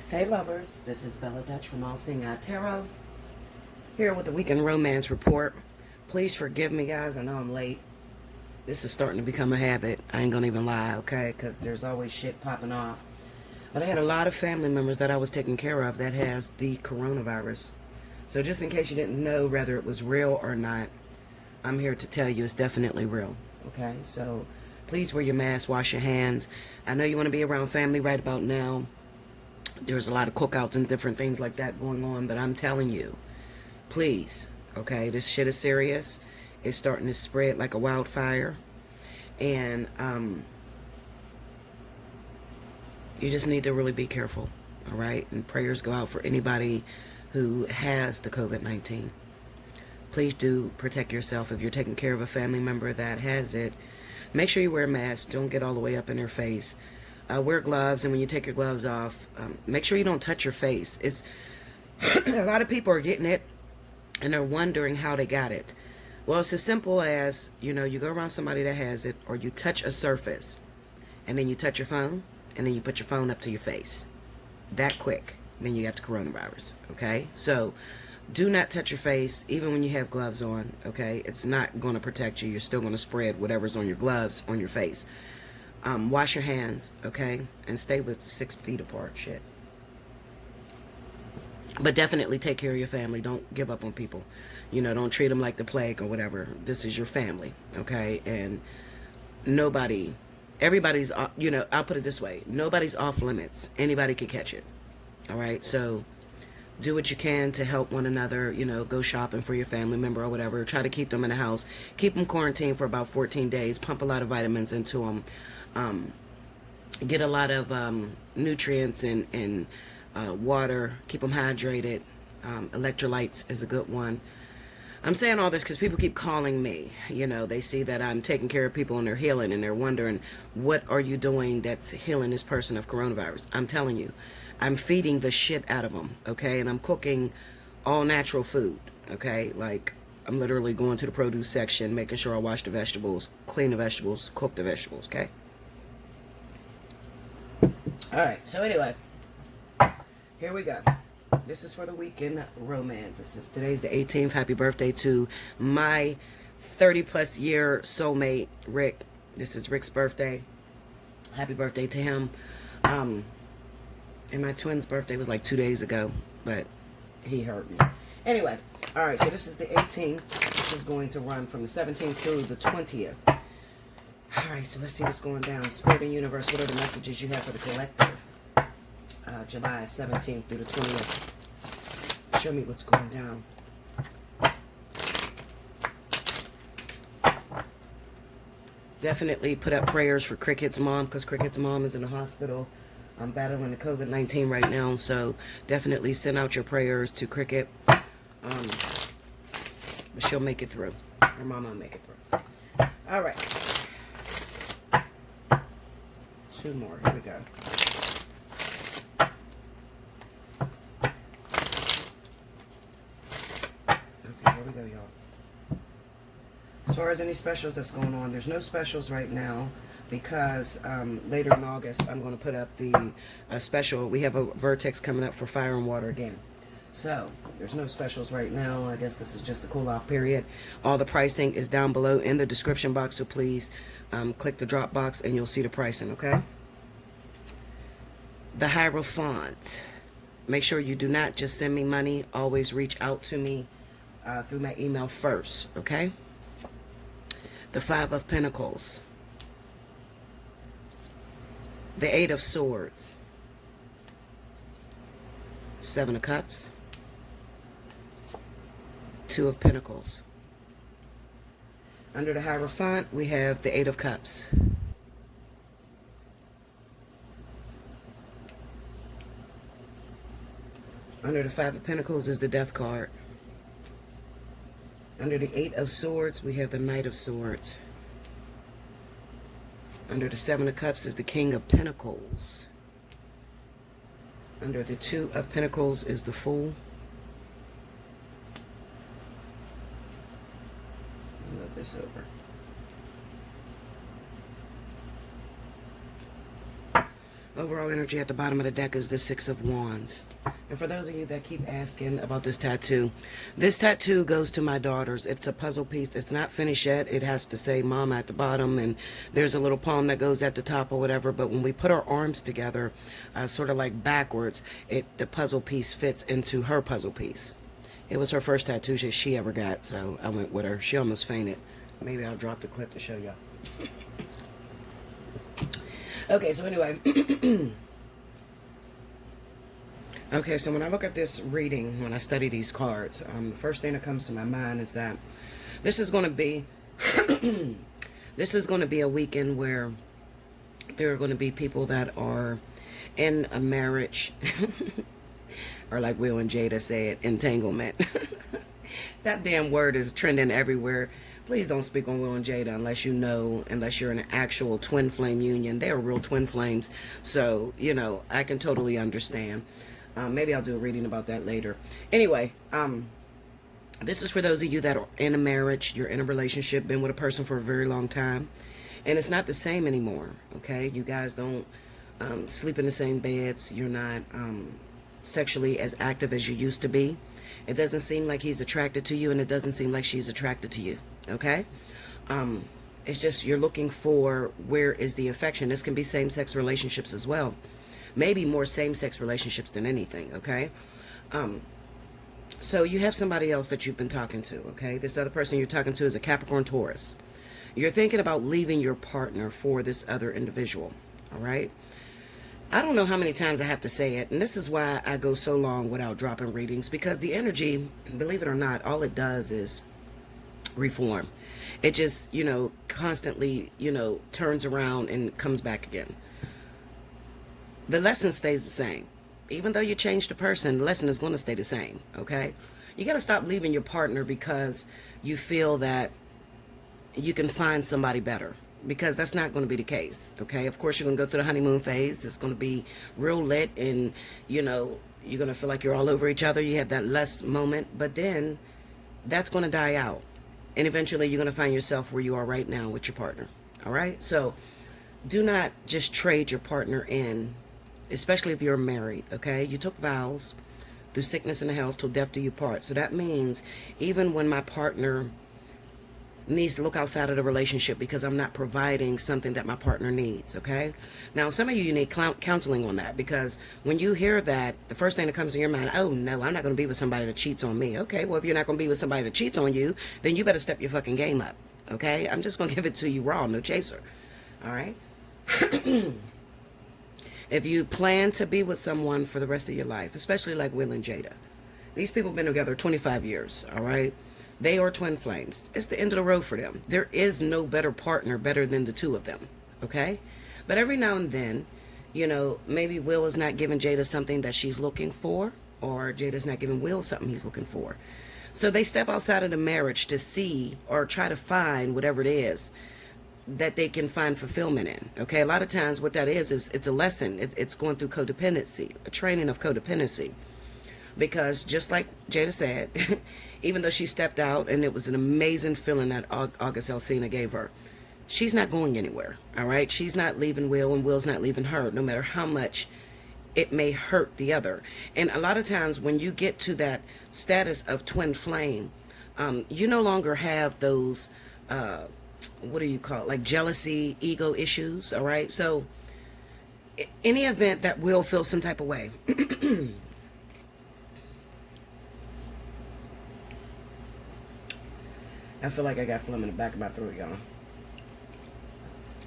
Hey lovers, this is Bella Dutch from Allseeingeyetarot, here with the Weekend Romance Report. Please forgive me guys, I know I'm late. This is starting to become a habit, I ain't gonna even lie, okay, because there's always shit popping off. But I had a lot of family members that I was taking care of that has the coronavirus. So just in case you didn't know whether it was real or not, I'm here to tell you it's definitely real, okay? So please wear your mask, wash your hands. I know you want to be around family right about now. There's a lot of cookouts and different things like that going on, but I'm telling you, please, okay, this shit is serious. It's starting to spread like a wildfire, and you just need to really be careful, all right? And prayers go out for anybody who has the COVID-19. Please do protect yourself. If you're taking care of a family member that has it, make sure you wear a mask. Don't get all the way up in their face. Wear gloves, and when you take your gloves off, make sure you don't touch your face. It's a lot of people are getting it, and they're wondering how they got it. Well, it's as simple as, you go around somebody that has it, or you touch a surface, and then you touch your phone, and then you put your phone up to your face. That quick. And then you got the coronavirus, okay? So do not touch your face, even when you have gloves on, okay? It's not going to protect you. You're still going to spread whatever's on your gloves on your face. Wash your hands, okay? And stay with 6 feet apart, shit. But definitely take care of your family. Don't give up on people. Don't treat them like the plague or whatever. This is your family, okay? And everybody's, I'll put it this way. Nobody's off limits. Anybody could catch it, all right? So do what you can to help one another. Go shopping for your family member or whatever. Try to keep them in the house. Keep them quarantined for about 14 days. Pump a lot of vitamins into them. Get a lot of nutrients and water. Keep them hydrated. Electrolytes is a good one. I'm saying all this because people keep calling me. They see that I'm taking care of people and they're healing, and they're wondering, what are you doing that's healing this person of coronavirus? I'm telling you, I'm feeding the shit out of them, okay? And I'm cooking all natural food, okay? Like, I'm literally going to the produce section, making sure I wash the vegetables, clean the vegetables, cook the vegetables, okay? Alright, so anyway, here we go. This is for the Weekend Romance. Today's the 18th. Happy birthday to my 30-plus year soulmate, Rick. This is Rick's birthday. Happy birthday to him. And my twin's birthday was like 2 days ago, but he hurt me. Anyway, alright, so this is the 18th. This is going to run from the 17th through the 20th. Alright, so let's see what's going down. Spirit and Universe, what are the messages you have for the collective? July 17th through the 20th. Show me what's going down. Definitely put up prayers for Cricket's mom, because Cricket's mom is in the hospital. I'm battling the COVID-19 right now, so definitely send out your prayers to Cricket. But she'll make it through. Her mama will make it through. All right. 2 more. Here we go. Okay, here we go, y'all. As far as any specials that's going on, there's no specials right now, because later in August I'm going to put up the special. We have a Vertex coming up for Fire and Water again. So there's no specials right now. I guess this is just a cool off period. All the pricing is down below in the description box, so please click the drop box and you'll see the pricing, okay? The Hierophant. Make sure you do not just send me money. Always reach out to me through my email first, okay? The 5 of Pentacles. The 8 of Swords. 7 of Cups. 2 of Pentacles. Under the Hierophant, we have the 8 of Cups. Under the 5 of Pentacles is the Death card. Under the 8 of Swords, we have the Knight of Swords. Under the 7 of Cups is the King of Pentacles. Under the 2 of Pentacles is the Fool. Move this over. Overall energy at the bottom of the deck is the Six of Wands. And for those of you that keep asking about this tattoo goes to my daughters. It's a puzzle piece. It's not finished yet. It has to say mom at the bottom, and there's a little poem that goes at the top or whatever. But when we put our arms together, sort of like backwards, the puzzle piece fits into her puzzle piece. It was her first tattoo she ever got, so I went with her. She almost fainted. Maybe I'll drop the clip to show y'all. Okay, so anyway. Okay, so when I look at this reading, when I study these cards, the first thing that comes to my mind is that this is going to be this is going to be a weekend where there are going to be people that are in a marriage, or like Will and Jada say it, entanglement. That damn word is trending everywhere. Please don't speak on Will and Jada unless you're in an actual twin flame union. They are real twin flames. So, I can totally understand. Maybe I'll do a reading about that later. Anyway, this is for those of you that are in a marriage, you're in a relationship, been with a person for a very long time, and it's not the same anymore, okay? You guys don't sleep in the same beds. You're not sexually as active as you used to be. It doesn't seem like he's attracted to you, and it doesn't seem like she's attracted to you, okay? It's just you're looking for where is the affection. This can be same-sex relationships as well. Maybe more same-sex relationships than anything, okay? So you have somebody else that you've been talking to, okay? This other person you're talking to is a Capricorn Taurus. You're thinking about leaving your partner for this other individual, all right? I don't know how many times I have to say it, and this is why I go so long without dropping readings, because the energy, believe it or not, all it does is reform. It just, constantly, turns around and comes back again. The lesson stays the same. Even though you change the person, the lesson is going to stay the same, okay? You got to stop leaving your partner because you feel that you can find somebody better, because that's not going to be the case, okay? Of course, you're going to go through the honeymoon phase. It's going to be real lit, and, you're going to feel like you're all over each other. You have that lust moment, but then that's going to die out. And eventually, you're going to find yourself where you are right now with your partner, all right? So do not just trade your partner in, especially if you're married, okay? You took vows through sickness and health till death do you part. So that means even when my partner needs to look outside of the relationship because I'm not providing something that my partner needs, okay? Now, some of you need counseling on that, because when you hear that, the first thing that comes to your mind, oh, no, I'm not going to be with somebody that cheats on me. Okay, well, if you're not going to be with somebody that cheats on you, then you better step your fucking game up, okay? I'm just going to give it to you raw, no chaser, all right? If you plan to be with someone for the rest of your life, especially like Will and Jada, these people have been together 25 years, all right? They are twin flames. It's the end of the road for them. There is no better partner better than the two of them, okay? But every now and then, maybe Will is not giving Jada something that she's looking for, or Jada's not giving Will something he's looking for. So they step outside of the marriage to see or try to find whatever it is that they can find fulfillment in, okay? A lot of times what that is it's a lesson. It's going through codependency, a training of codependency. Because just like Jada said, even though she stepped out and it was an amazing feeling that August Alsina gave her, she's not going anywhere, all right? She's not leaving Will, and Will's not leaving her, no matter how much it may hurt the other. And a lot of times when you get to that status of twin flame, you no longer have those, what do you call it, like jealousy, ego issues, all right? So any event that Will feel some type of way, I feel like I got phlegm in the back of my throat, y'all.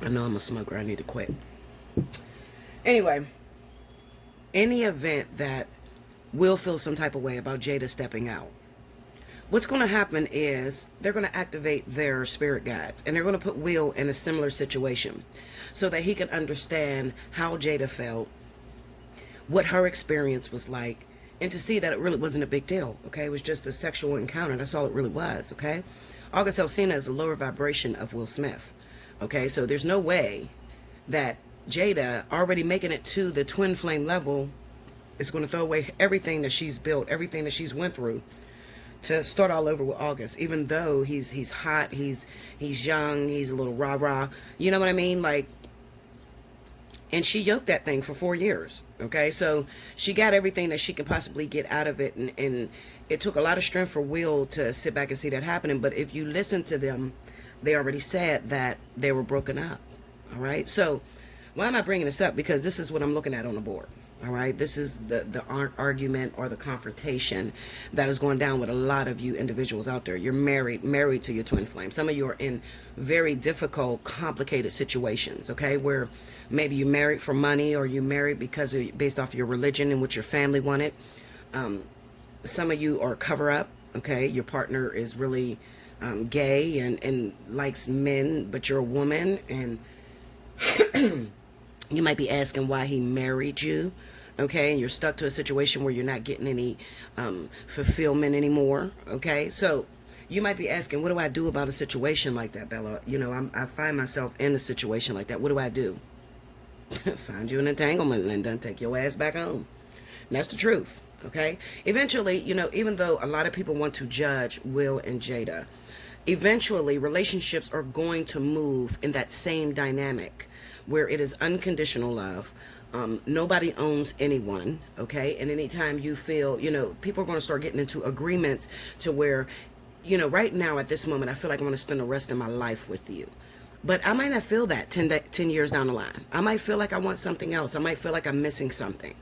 I know I'm a smoker. I need to quit. Anyway, any event that will feel some type of way about Jada stepping out, what's going to happen is they're going to activate their spirit guides, and they're going to put Will in a similar situation so that he can understand how Jada felt, what her experience was like, and to see that it really wasn't a big deal, okay? It was just a sexual encounter. That's all it really was, okay? August Alsina is a lower vibration of Will Smith, okay? So there's no way that Jada, already making it to the twin flame level, is going to throw away everything that she's built, everything that she's went through, to start all over with August. Even though he's hot, he's young, he's a little rah-rah, you know what I mean? Like, And she yoked that thing for 4 years. Okay, so she got everything that she can possibly get out of it, and it took a lot of strength for Will to sit back and see that happening. But if you listen to them, they already said that they were broken up. All right, so why am I bringing this up? Because this is what I'm looking at on the board. All right, this is the argument or the confrontation that is going down with a lot of you individuals out there. You're married to your twin flame. Some of you are in very difficult, complicated situations, okay, where maybe you married for money, or you married because based off your religion and what your family wanted. Some of you are cover up, okay, your partner is really gay and likes men, but you're a woman, and you might be asking why he married you, okay? And you're stuck to a situation where you're not getting any fulfillment anymore, okay? So you might be asking, what do I do about a situation like that, Bella? You know, I find myself in a situation like that. What do I do? Find you an entanglement, Linda, and take your ass back home. And that's the truth, okay? Eventually, you know, even though a lot of people want to judge Will and Jada, eventually relationships are going to move in that same dynamic, where it is unconditional love. Nobody owns anyone, okay? And anytime you feel, you know, people are going to start getting into agreements to where, you know, right now at this moment, I feel like I want to spend the rest of my life with you. But I might not feel that 10 years down the line. I might feel like I want something else. I might feel like I'm missing something.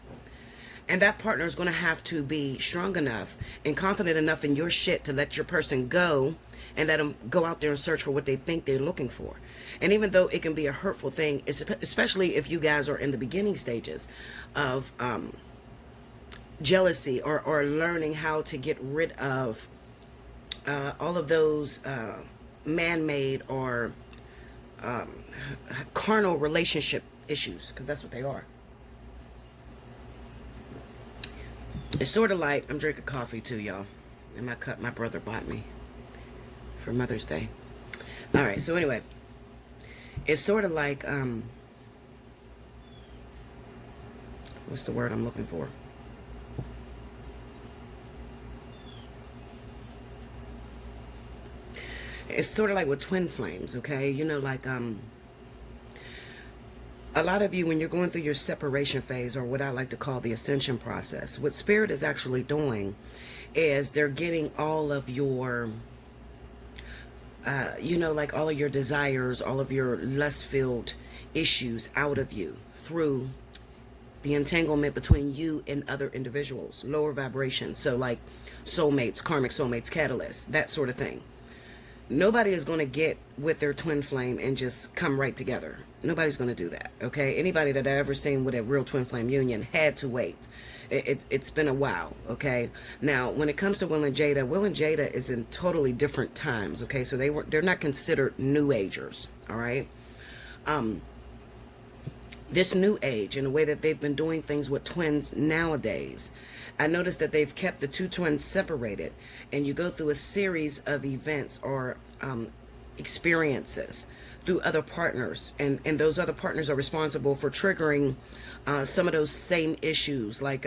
And that partner is going to have to be strong enough and confident enough in your shit to let your person go and let them go out there and search for what they think they're looking for. And even though it can be a hurtful thing, especially if you guys are in the beginning stages of jealousy, or learning how to get rid of all of those man-made or carnal relationship issues, because that's what they are. It's sort of like, I'm drinking coffee too, y'all, and my cup my brother bought me for Mother's Day. All right, so anyway, it's sort of like, what's the word I'm looking for? It's sort of like with twin flames, okay? You know, like, a lot of you, when you're going through your separation phase, or what I like to call the ascension process, what Spirit is actually doing is they're getting all of your, you know, like all of your desires, all of your lust-filled issues out of you through the entanglement between you and other individuals, lower vibrations. So like soulmates, karmic soulmates, catalysts, that sort of thing. Nobody is going to get with their twin flame and just come right together. Nobody's going to do that, okay? Anybody that I've ever seen with a real twin flame union had to wait. It's been a while, okay? Now, when it comes to Will and Jada is in totally different times, okay? So they're not considered new agers, all right? This new age, and the way that they've been doing things with twins nowadays, I noticed that they've kept the two twins separated, and you go through a series of events or experiences through other partners, and those other partners are responsible for triggering some of those same issues, like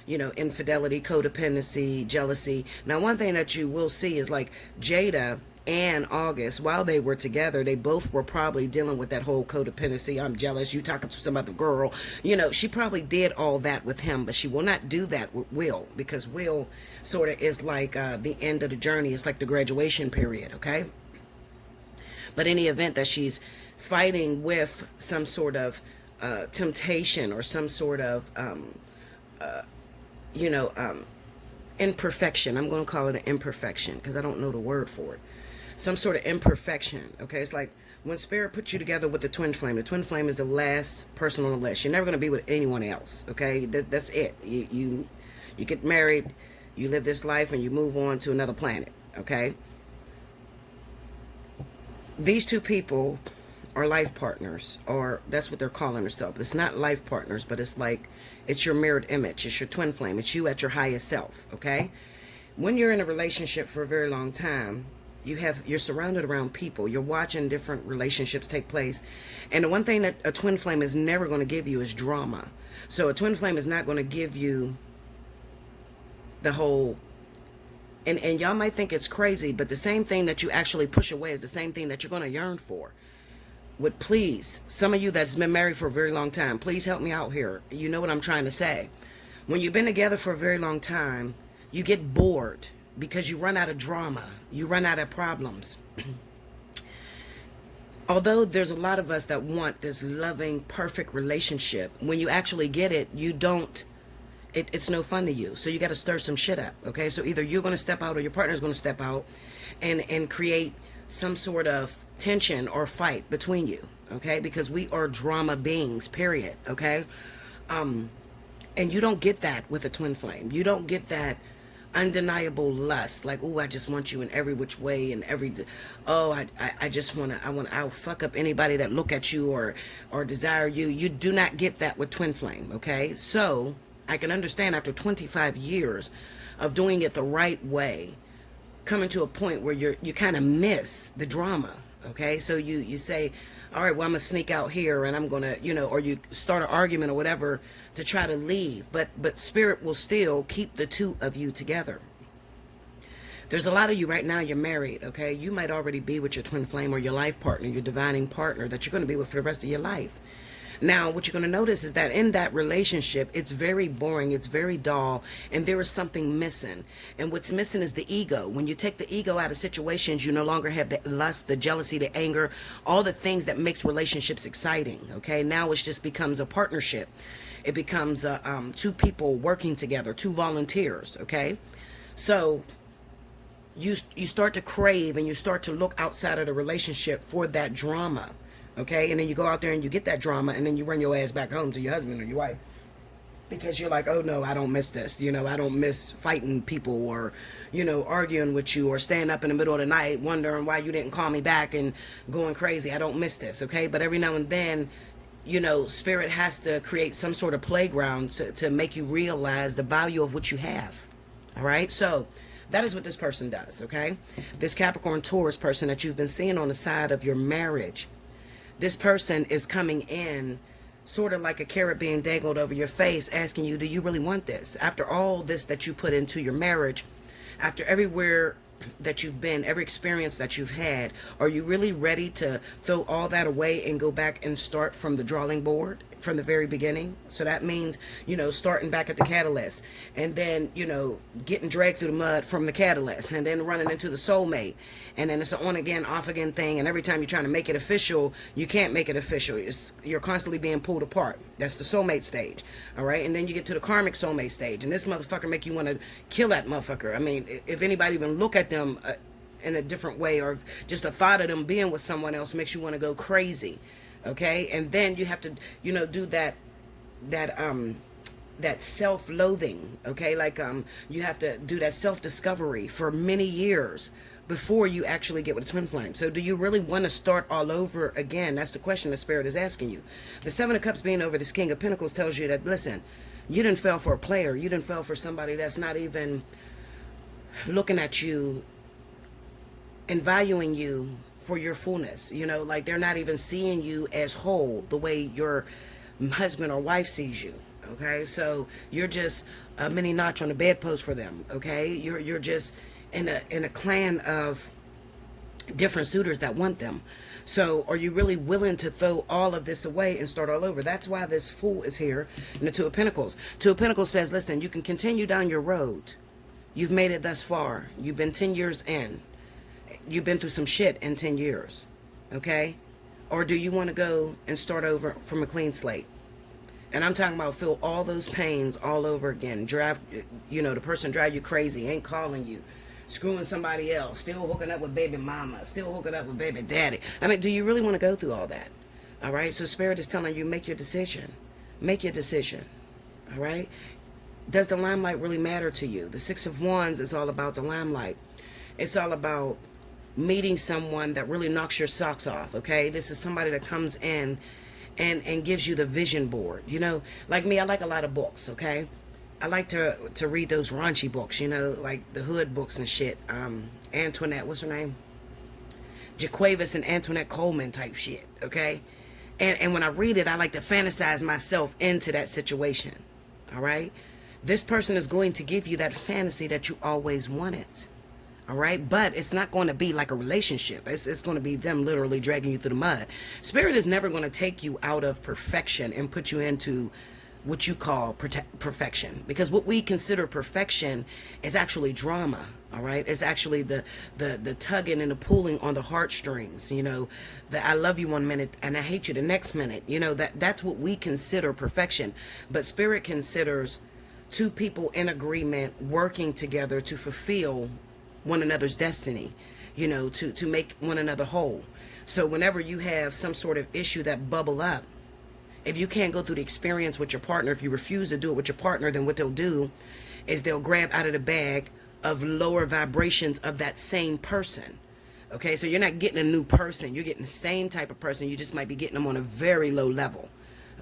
you know, infidelity, codependency, jealousy. Now, one thing that you will see is like Jada and August, while they were together, they both were probably dealing with that whole codependency. I'm jealous, you talking to some other girl. You know, she probably did all that with him, but she will not do that with Will, because Will sort of is like the end of the journey. It's like the graduation period, okay? But in the event that she's fighting with some sort of temptation, or some sort of, you know, imperfection. I'm going to call it an imperfection because I don't know the word for it. Some sort of imperfection, okay? It's like when Spirit puts you together with the twin flame is the last person on the list. You're never going to be with anyone else, okay? That's it. You get married, you live this life, and you move on to another planet, okay? These two people are life partners, or that's what they're calling themselves. It's not life partners, but it's like, it's your mirrored image. It's your twin flame. It's you at your highest self, okay? When you're in a relationship for a very long time, you're surrounded around people. You're watching different relationships take place. And the one thing that a twin flame is never going to give you is drama. So a twin flame is not going to give you the whole, and y'all might think it's crazy, but the same thing that you actually push away is the same thing that you're going to yearn for. would please, some of you that's been married for a very long time, please help me out here. You know what I'm trying to say. When you've been together for a very long time, you get bored because you run out of drama. You run out of problems. Although there's a lot of us that want this loving, perfect relationship, when you actually get it, you don't, it's no fun to you. So you got to stir some shit up, okay? So either you're going to step out or your partner's going to step out and create some sort of tension or fight between you, okay? Because we are drama beings, period, okay? And you don't get that with a twin flame. You don't get that undeniable lust, like, oh, I just want you in every which way and I just I'll fuck up anybody that look at you or desire you. You do not get that with twin flame, okay? So I can understand after 25 years of doing it the right way, coming to a point where you kind of miss the drama, okay? So you say, all right, well, I'm gonna sneak out here and I'm gonna, or you start an argument or whatever to try to leave, but spirit will still keep the two of you together. There's a lot of you right now, you're married, okay? You might already be with your twin flame or your life partner, your divining partner that you're going to be with for the rest of your life. Now, what you're going to notice is that in that relationship, it's very boring, it's very dull, and there is something missing. And what's missing is the ego. When you take the ego out of situations, you no longer have the lust, the jealousy, the anger, all the things that makes relationships exciting, okay? Now it just becomes a partnership. It becomes two people working together, two volunteers, okay? So you start to crave and you start to look outside of the relationship for that drama. Okay, and then you go out there and you get that drama and then you run your ass back home to your husband or your wife because you're like, oh no, I don't miss this. I don't miss fighting people or, arguing with you or staying up in the middle of the night wondering why you didn't call me back and going crazy. I don't miss this. Okay, but every now and then, spirit has to create some sort of playground to make you realize the value of what you have. All right, so that is what this person does. Okay, this Capricorn Taurus person that you've been seeing on the side of your marriage. This person is coming in sort of like a carrot being dangled over your face, asking you, do you really want this? After all this that you put into your marriage, after everywhere that you've been, every experience that you've had, are you really ready to throw all that away and go back and start from the drawing board from the very beginning? So that means, starting back at the catalyst and then, getting dragged through the mud from the catalyst and then running into the soulmate. And then it's an on again, off again thing. And every time you're trying to make it official, you can't make it official. You're constantly being pulled apart. That's the soulmate stage. All right. And then you get to the karmic soulmate stage. And this motherfucker make you want to kill that motherfucker. I mean, if anybody even look at them in a different way, or just the thought of them being with someone else makes you want to go crazy. Okay. And then you have to, do that self-loathing. Okay. Like, you have to do that self-discovery for many years before you actually get with a twin flame. So do you really want to start all over again? That's the question the spirit is asking you. The Seven of Cups being over this King of Pentacles tells you that, listen, you didn't fell for a player. You didn't fell for somebody that's not even looking at you and valuing you for your fullness. Like they're not even seeing you as whole the way your husband or wife sees you. Okay, so you're just a mini notch on the bedpost for them. Okay, you're just in a clan of different suitors that want them. So are you really willing to throw all of this away and start all over? That's why this Fool is here in the Two of Pentacles. Two of Pentacles says, listen, you can continue down your road. You've made it thus far. You've been 10 years in. You've been through some shit in 10 years. Okay? Or do you want to go and start over from a clean slate? And I'm talking about feel all those pains all over again. The person drive you crazy, ain't calling you, screwing somebody else, still hooking up with baby mama, still hooking up with baby daddy. I mean, do you really want to go through all that? All right? So Spirit is telling you, make your decision. Make your decision. All right? Does the limelight really matter to you? The Six of Wands is all about the limelight. It's all about meeting someone that really knocks your socks off, okay? This is somebody that comes in and gives you the vision board. Like me, I like a lot of books, okay? I like to read those raunchy books, like the hood books and shit. Antoinette, what's her name? Jaquavis and Antoinette Coleman type shit, okay? And when I read it, I like to fantasize myself into that situation, all right? This person is going to give you that fantasy that you always wanted. All right, but it's not going to be like a relationship. It's going to be them literally dragging you through the mud. Spirit is never going to take you out of perfection and put you into what you call perfection, because what we consider perfection is actually drama. All right, it's actually the tugging and the pulling on the heartstrings. You know, the I love you one minute and I hate you the next minute. You know, that's what we consider perfection. But Spirit considers two people in agreement working together to fulfill one another's destiny, you know, to make one another whole. So whenever you have some sort of issue that bubble up, if you can't go through the experience with your partner, if you refuse to do it with your partner, then what they'll do is they'll grab out of the bag of lower vibrations of that same person. Okay, so you're not getting a new person, you're getting the same type of person, you just might be getting them on a very low level.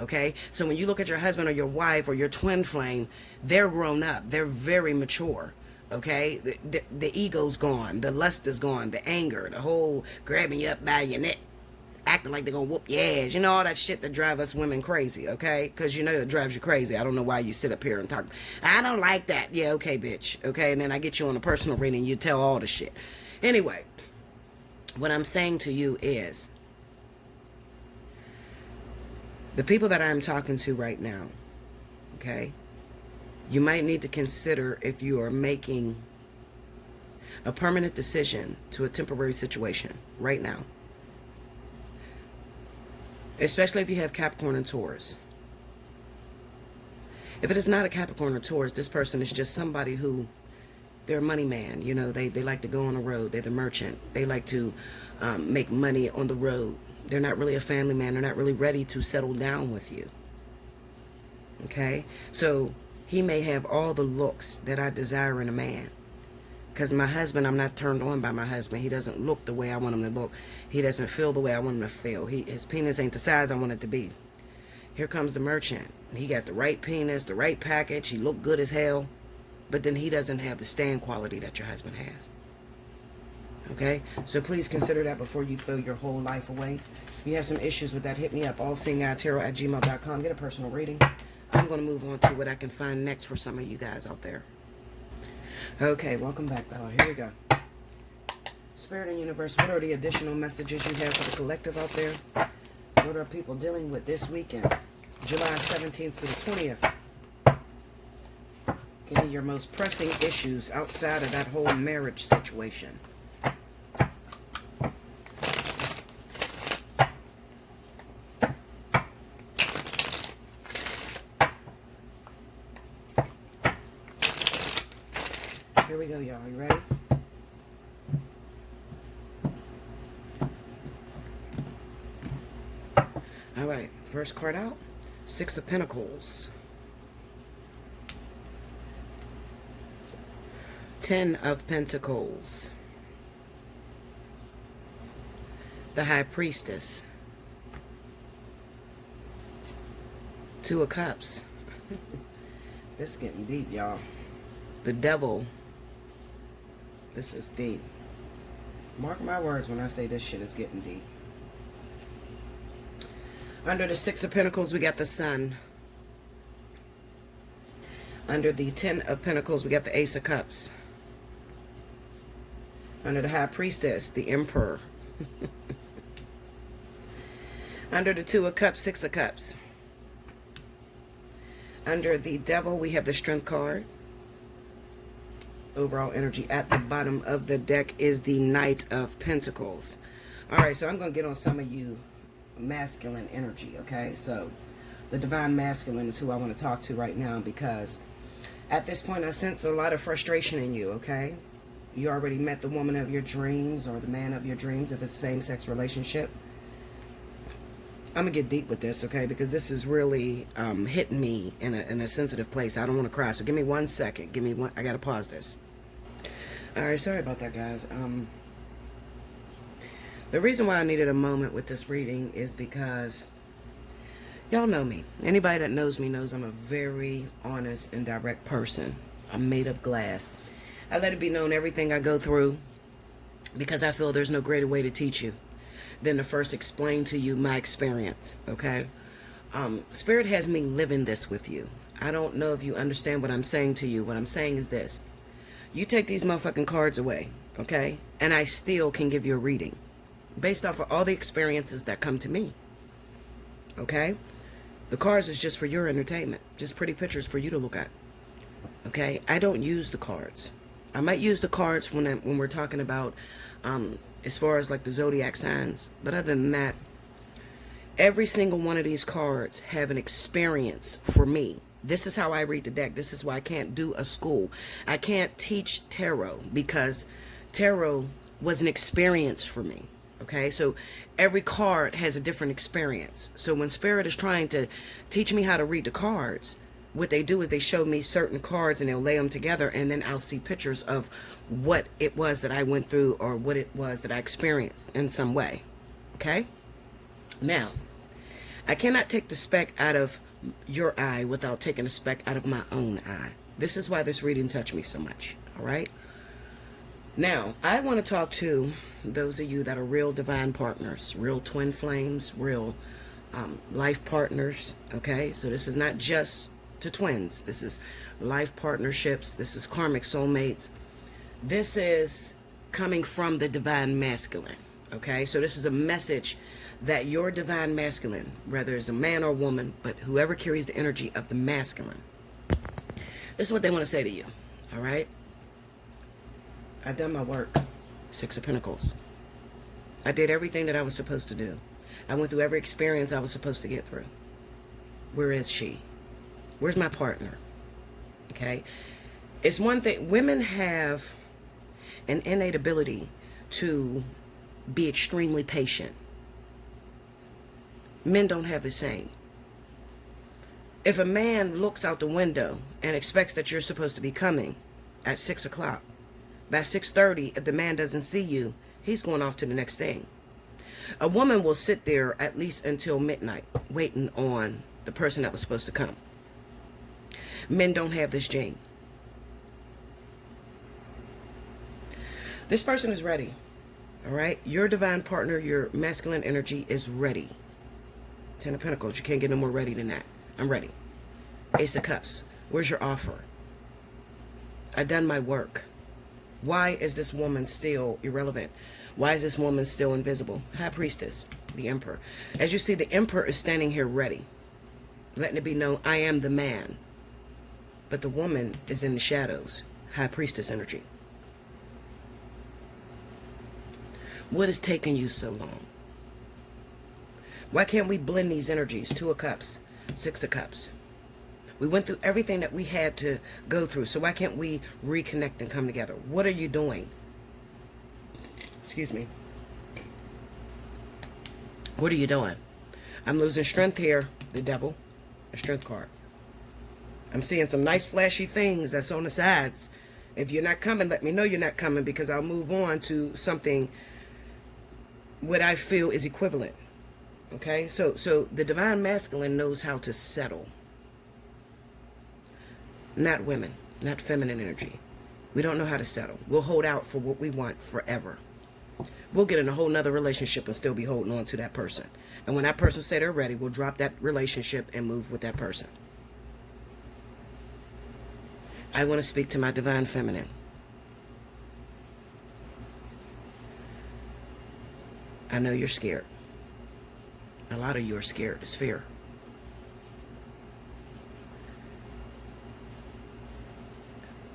Okay, so when you look at your husband or your wife or your twin flame, they're grown up, they're very mature. Okay, the ego's gone, the lust is gone, the anger, the whole grabbing you up by your neck, acting like they're gonna whoop your ass, you know, all that shit that drive us women crazy. Okay, because you know it drives you crazy. I don't know why you sit up here and talk, I don't like that. Yeah, okay, bitch. Okay, and then I get you on a personal reading, you tell all the shit. Anyway, what I'm saying to you is, the people that I'm talking to right now, okay, you might need to consider if you are making a permanent decision to a temporary situation right now. Especially if you have Capricorn and Taurus. If it is not a Capricorn or Taurus, this person is just somebody who, they're a money man. You know, they like to go on the road. They're the merchant. They like to make money on the road. They're not really a family man. They're not really ready to settle down with you. Okay? So he may have all the looks that I desire in a man. Because my husband, I'm not turned on by my husband. He doesn't look the way I want him to look. He doesn't feel the way I want him to feel. His penis ain't the size I want it to be. Here comes the merchant. He got the right penis, the right package. He looked good as hell. But then he doesn't have the stand quality that your husband has. Okay? So please consider that before you throw your whole life away. If you have some issues with that, hit me up. Allseeingeyetarot@gmail.com. Get a personal reading. I'm going to move on to what I can find next for some of you guys out there. Okay, welcome back, Bella. Here we go. Spirit and Universe, what are the additional messages you have for the collective out there? What are people dealing with this weekend? July 17th through the 20th. Give me your most pressing issues outside of that whole marriage situation. Here we go, y'all. You ready? All right. First card out. Six of Pentacles. 10 of Pentacles. The High Priestess. 2 of Cups. This is getting deep, y'all. The Devil. This is deep. Mark my words when I say this shit is getting deep. Under the 6 of Pentacles, we got the Sun. Under the 10 of Pentacles, we got the Ace of Cups. Under the High Priestess, the Emperor. Under the 2 of Cups, 6 of Cups. Under the Devil, we have the Strength card. Overall energy at the bottom of the deck is the Knight of Pentacles. Alright, so I'm going to get on some of you masculine energy, okay? So, the Divine Masculine is who I want to talk to right now, because at this point I sense a lot of frustration in you, okay? You already met the woman of your dreams or the man of your dreams if it's a same-sex relationship. I'm going to get deep with this, okay? Because this is really hitting me in a sensitive place. I don't want to cry, so give me 1 second. Give me one. I got to pause this. Alright, sorry about that, guys. The reason why I needed a moment with this reading is because y'all know me. Anybody that knows me knows I'm a very honest and direct person. I'm made of glass. I let it be known everything I go through because I feel there's no greater way to teach you than to first explain to you my experience, okay? Spirit has me living this with you. I don't know if you understand what I'm saying to you. What I'm saying is this. You take these motherfucking cards away, okay? And I still can give you a reading based off of all the experiences that come to me, okay? The cards is just for your entertainment, just pretty pictures for you to look at, okay? I don't use the cards. I might use the cards when we're talking about as far as like the zodiac signs, but other than that, every single one of these cards have an experience for me. This is how I read the deck. This is why I can't do a school. I can't teach tarot because tarot was an experience for me. Okay, so every card has a different experience. So when Spirit is trying to teach me how to read the cards, what they do is they show me certain cards and they'll lay them together, and then I'll see pictures of what it was that I went through or what it was that I experienced in some way. Okay? Now, I cannot take the speck out of your eye without taking a speck out of my own eye. This is why this reading touched me so much. All right? Now, I want to talk to those of you that are real divine partners, real twin flames, real life partners. Okay? So this is not just to twins. This is life partnerships. This is karmic soulmates. This is coming from the divine masculine. Okay? So this is a message that your divine masculine, whether it's a man or a woman, but whoever carries the energy of the masculine, this is what they want to say to you. All right? I've done my work. 6 of Pentacles. I did everything that I was supposed to do. I went through every experience I was supposed to get through. Where is she? Where's my partner? Okay? It's one thing. Women have an innate ability to be extremely patient. Men don't have the same. If a man looks out the window and expects that you're supposed to be coming at 6 o'clock, by 6:30, if the man doesn't see you, he's going off to the next thing. A woman will sit there at least until midnight waiting on the person that was supposed to come. Men don't have this gene. This person is ready. All right? Your divine partner, your masculine energy is ready. 10 of Pentacles. You can't get no more ready than that. I'm ready. Ace of Cups. Where's your offer? I've done my work. Why is this woman still irrelevant? Why is this woman still invisible? High Priestess, the Emperor. As you see, the Emperor is standing here ready, letting it be known, I am the man. But the woman is in the shadows. High Priestess energy. What is taking you so long? Why can't we blend these energies? 2 of Cups, 6 of Cups. We went through everything that we had to go through. So why can't we reconnect and come together? What are you doing? Excuse me. What are you doing? I'm losing strength here. The Devil. A strength card. I'm seeing some nice flashy things that's on the sides. If you're not coming, let me know you're not coming, because I'll move on to something what I feel is equivalent. Okay? So the divine masculine knows how to settle. Not women, not feminine energy. We don't know how to settle. We'll hold out for what we want forever. We'll get in a whole nother relationship and still be holding on to that person. And when that person say they're ready, we'll drop that relationship and move with that person. I want to speak to my divine feminine. I know you're scared. A lot of you are scared. It's fear.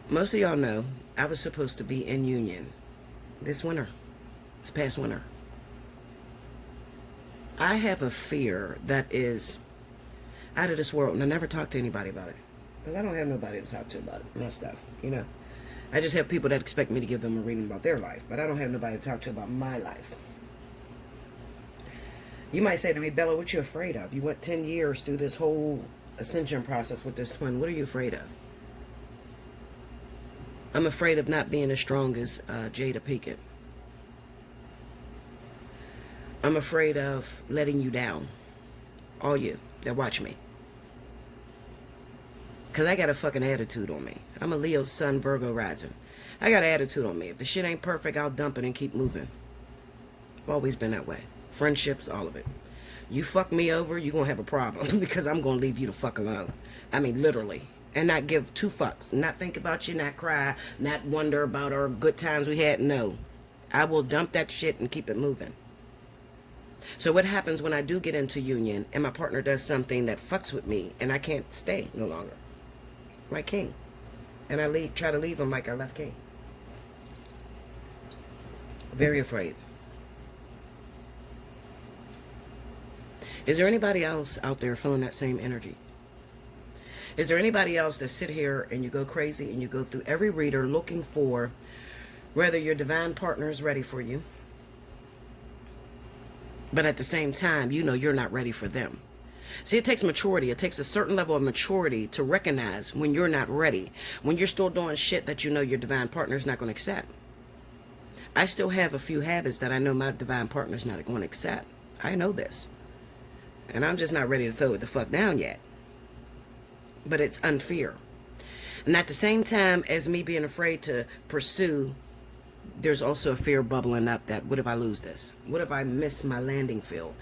Most of y'all know I was supposed to be in union this winter, this past winter. I have a fear that is out of this world, and I never talk to anybody about it, because I don't have nobody to talk to about it, my stuff, you know. I just have people that expect me to give them a reading about their life, but I don't have nobody to talk to about my life. You might say to me, Bella, what you afraid of? You went 10 years through this whole ascension process with this twin. What are you afraid of? I'm afraid of not being as strong as Jada Pinkett. I'm afraid of letting you down. All you that watch me. Because I got a fucking attitude on me. I'm a Leo Sun Virgo rising. I got an attitude on me. If the shit ain't perfect, I'll dump it and keep moving. I've always been that way. Friendships, all of it. You fuck me over, you're going to have a problem, because I'm going to leave you the fuck alone. I mean, literally. and not give two fucks. Not think about you, not cry, not wonder about our good times we had. No. I will dump that shit and keep it moving. So what happens when I do get into union and my partner does something that fucks with me and I can't stay no longer? My king. And I try to leave him like I left king. Very afraid. Is there anybody else out there feeling that same energy? Is there anybody else that sit here and you go crazy and you go through every reader looking for whether your divine partner is ready for you, but at the same time, you know you're not ready for them? See, it takes maturity. It takes a certain level of maturity to recognize when you're not ready, when you're still doing shit that you know your divine partner is not going to accept. I still have a few habits that I know my divine partner is not going to accept. I know this. And I'm just not ready to throw it the fuck down yet. But it's unfair. And at the same time as me being afraid to pursue, there's also a fear bubbling up that what if I lose this? What if I miss my landing field?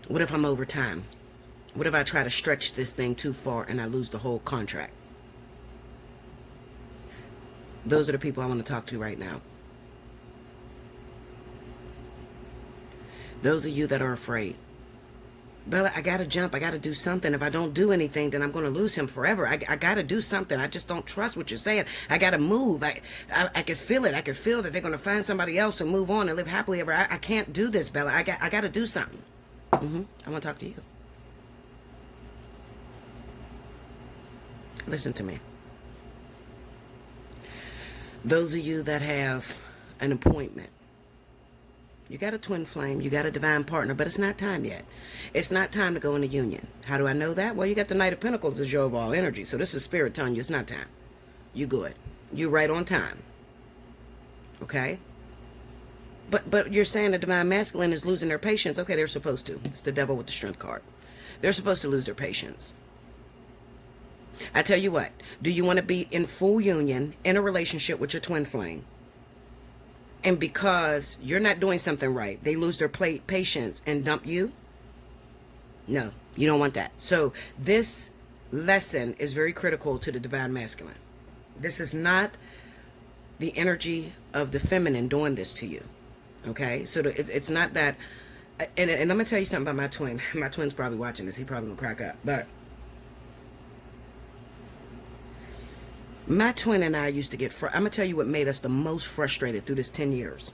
What if I'm over time? What if I try to stretch this thing too far and I lose the whole contract? Those are the people I want to talk to right now. Those of you that are afraid. Bella, I got to jump. I got to do something. If I don't do anything, then I'm going to lose him forever. I got to do something. I just don't trust what you're saying. I got to move. I can feel it. I can feel that they're going to find somebody else and move on and live happily ever. I can't do this, Bella. I got to do something. I want to talk to you. Listen to me. Those of you that have an appointment, you got a twin flame, you got a divine partner, but it's not time yet. It's not time to go into union. How do I know that? Well, you got the Knight of Pentacles as your overall energy. So this is Spirit telling you it's not time. You good. You right on time. Okay? But you're saying the divine masculine is losing their patience. Okay, they're supposed to. It's the devil with the strength card. They're supposed to lose their patience. I tell you what, do you want to be in full union, in a relationship with your twin flame? And because you're not doing something right, they lose their patience and dump you? No, you don't want that. So this lesson is very critical to the divine masculine. This is not the energy of the feminine doing this to you. Okay? So it's not that. And I'm going to tell you something about my twin. My twin's probably watching this. He probably going to crack up. But my twin and I used to get, I'm going to tell you what made us the most frustrated through this 10 years.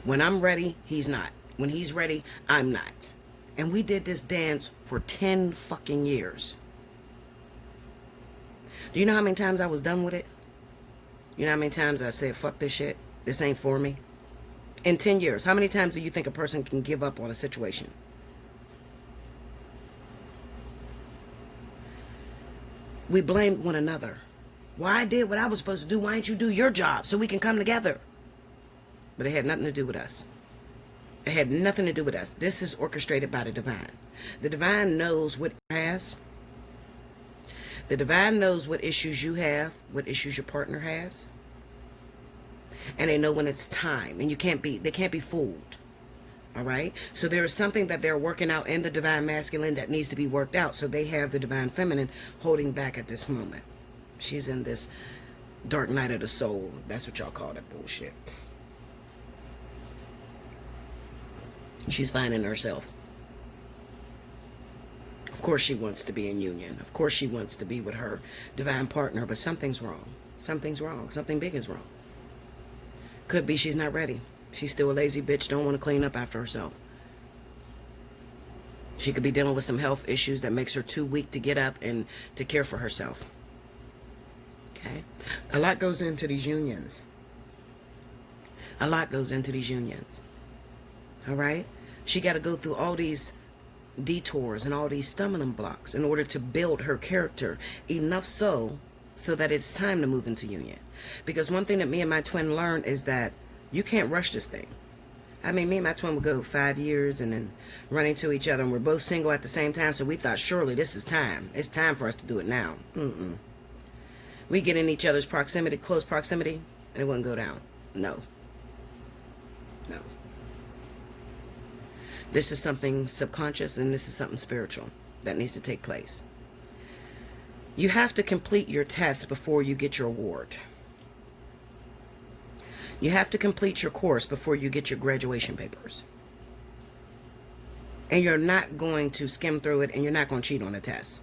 When I'm ready, he's not. When he's ready, I'm not. And we did this dance for 10 fucking years. Do you know how many times I was done with it? You know how many times I said, fuck this shit? This ain't for me? In 10 years, how many times do you think a person can give up on a situation? We blamed one another. Well, I did what I was supposed to do. Why didn't you do your job so we can come together? But it had nothing to do with us. It had nothing to do with us. This is orchestrated by the divine. The divine knows what it has. The divine knows what issues you have, what issues your partner has. And they know when it's time. And they can't be fooled. All right? So there is something that they're working out in the divine masculine that needs to be worked out. So they have the divine feminine holding back at this moment. She's in this dark night of the soul. That's what y'all call that bullshit. She's finding herself. Of course she wants to be in union. Of course she wants to be with her divine partner. But something's wrong. Something's wrong. Something big is wrong. Could be she's not ready. She's still a lazy bitch, don't want to clean up after herself. She could be dealing with some health issues that makes her too weak to get up and to care for herself. Okay? A lot goes into these unions. A lot goes into these unions. All right? She got to go through all these detours and all these stumbling blocks in order to build her character enough so that it's time to move into union. Because one thing that me and my twin learned is that you can't rush this thing. I mean, me and my twin would go 5 years and then run into each other, and we're both single at the same time, so we thought, surely this is time. It's time for us to do it now. We get in each other's proximity, close proximity, and it wouldn't go down. No. No. This is something subconscious, and this is something spiritual that needs to take place. You have to complete your test before you get your award. You have to complete your course before you get your graduation papers. And you're not going to skim through it, and you're not going to cheat on the test.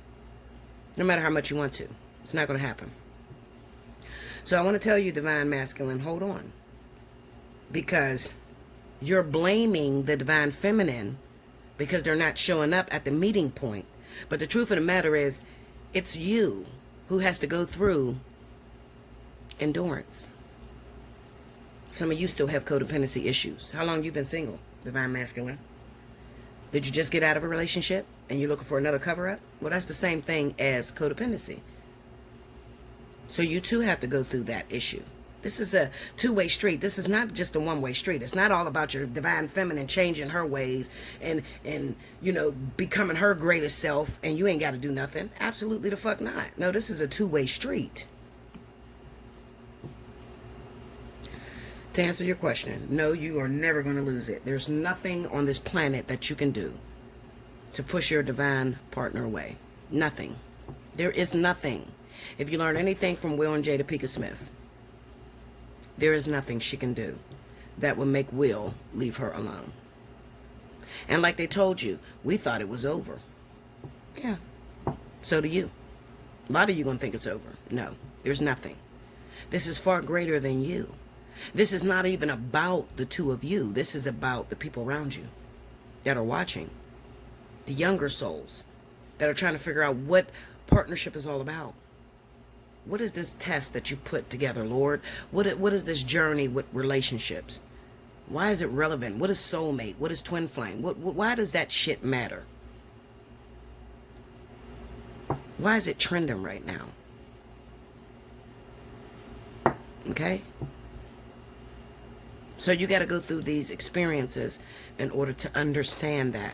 No matter how much you want to. It's not going to happen. So I want to tell you, Divine Masculine, hold on. Because you're blaming the Divine Feminine because they're not showing up at the meeting point. But the truth of the matter is, it's you who has to go through endurance. Some of you still have codependency issues. How long you been single, Divine Masculine? Did you just get out of a relationship and you're looking for another cover-up? Well, that's the same thing as codependency. So you too have to go through that issue. This is a two-way street. This is not just a one-way street. It's not all about your Divine Feminine changing her ways and you know, becoming her greatest self and you ain't got to do nothing. Absolutely the fuck not. No, this is a two-way street. To answer your question, no, you are never going to lose it. There's nothing on this planet that you can do to push your divine partner away. Nothing. There is nothing. If you learn anything from Will and Jada Pinkett Smith, there is nothing she can do that will make Will leave her alone. And like they told you, we thought it was over. Yeah, so do you. A lot of you going to think it's over. No, there's nothing. This is far greater than you. This is not even about the two of you. This is about the people around you that are watching. The younger souls that are trying to figure out what partnership is all about. What is this test that you put together, Lord? What is this journey with relationships? Why is it relevant? What is soulmate? What is twin flame? Why does that shit matter? Why is it trending right now? Okay? So you got to go through these experiences in order to understand that.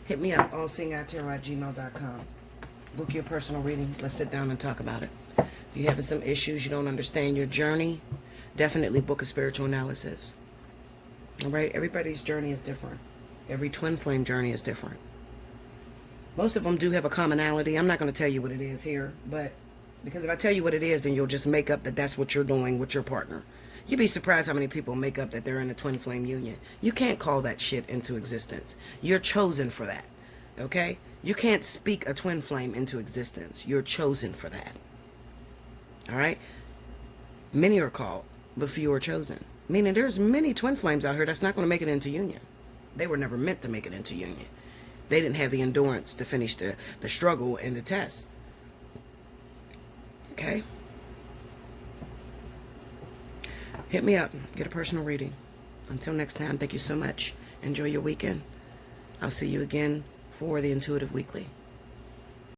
Hit me up, allseeingeyetarot@gmail.com. Book your personal reading. Let's sit down and talk about it. If you're having some issues, you don't understand your journey, definitely book a spiritual analysis. All right? Everybody's journey is different. Every twin flame journey is different. Most of them do have a commonality. I'm not going to tell you what it is here, but because if I tell you what it is, then you'll just make up that that's what you're doing with your partner. You'd be surprised how many people make up that they're in a twin flame union. You can't call that shit into existence. You're chosen for that. Okay? You can't speak a twin flame into existence. You're chosen for that. All right? Many are called, but few are chosen. Meaning there's many twin flames out here that's not going to make it into union. They were never meant to make it into union. They didn't have the endurance to finish the struggle and the test. Okay? Hit me up. Get a personal reading. Until next time, thank you so much. Enjoy your weekend. I'll see you again for the Intuitive Weekly.